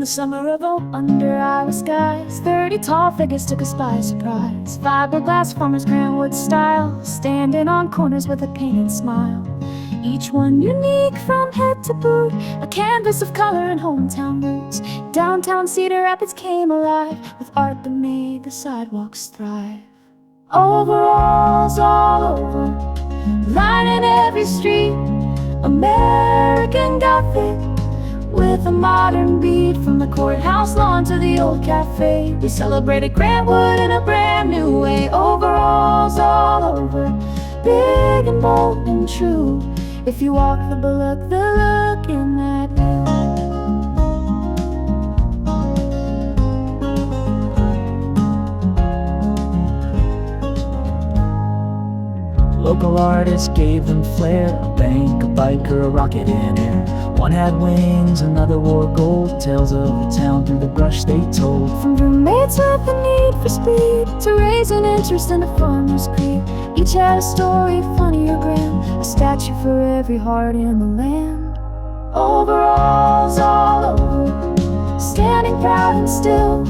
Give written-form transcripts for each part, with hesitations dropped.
the summer of under Iowa skies, 30 tall figures took us by surprise. Fiberglass farmers, grand wood style, standing on corners with a painted smile. Each one unique from head to boot, a canvas of color and hometown roots. Downtown Cedar Rapids came alive with art that made the sidewalks thrive. Overalls all over, lining every street. American Gothic, with a modern beat. From the courthouse lawn to the old cafe, we celebrated Grantwood in a brand new way. Overalls all over, big and bold and true. If you walk the look in that view. Local artists gave them flair, a bank, a biker, a rocket in air. One had wings, another wore gold. Tales of the town through the brush they told. From roommates with the need for speed to raising interest in the farmer's creed. Each had a story, funny or grand, a statue for every heart in the land. Overalls all over, standing proud and still,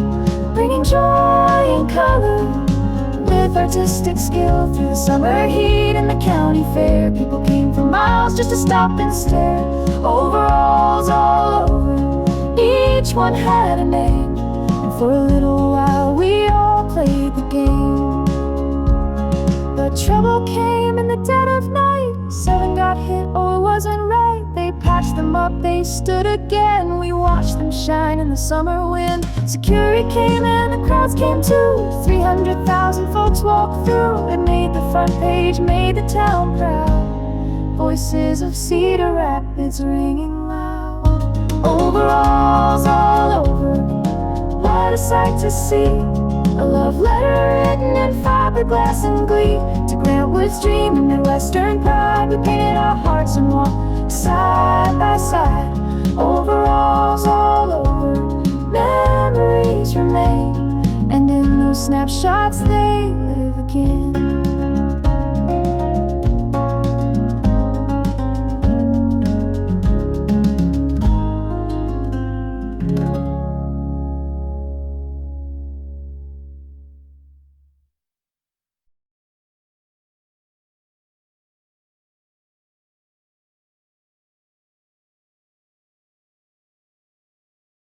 bringing joy and color with artistic skill. Through the summer heat and the county fair, people came for miles just to stop and stare. Overalls all over, each one had a name, and for a little while we all played the game. But trouble came in the dead of night. 7 got hit, oh it wasn't right. They patched them up, they stood again. We watched them shine in the summer wind. Security came and the crowds came too. 300,000 folks walked through. It made the front page, made the town proud. Voices of Cedar Rapids ringing loud. Overalls all over, what a sight to see. A love letter written in fiberglass and glee to Grantwood's dream and Midwestern pride. We painted our hearts and walked side by side. Overalls all over, memories remain, and in those snapshots they live again.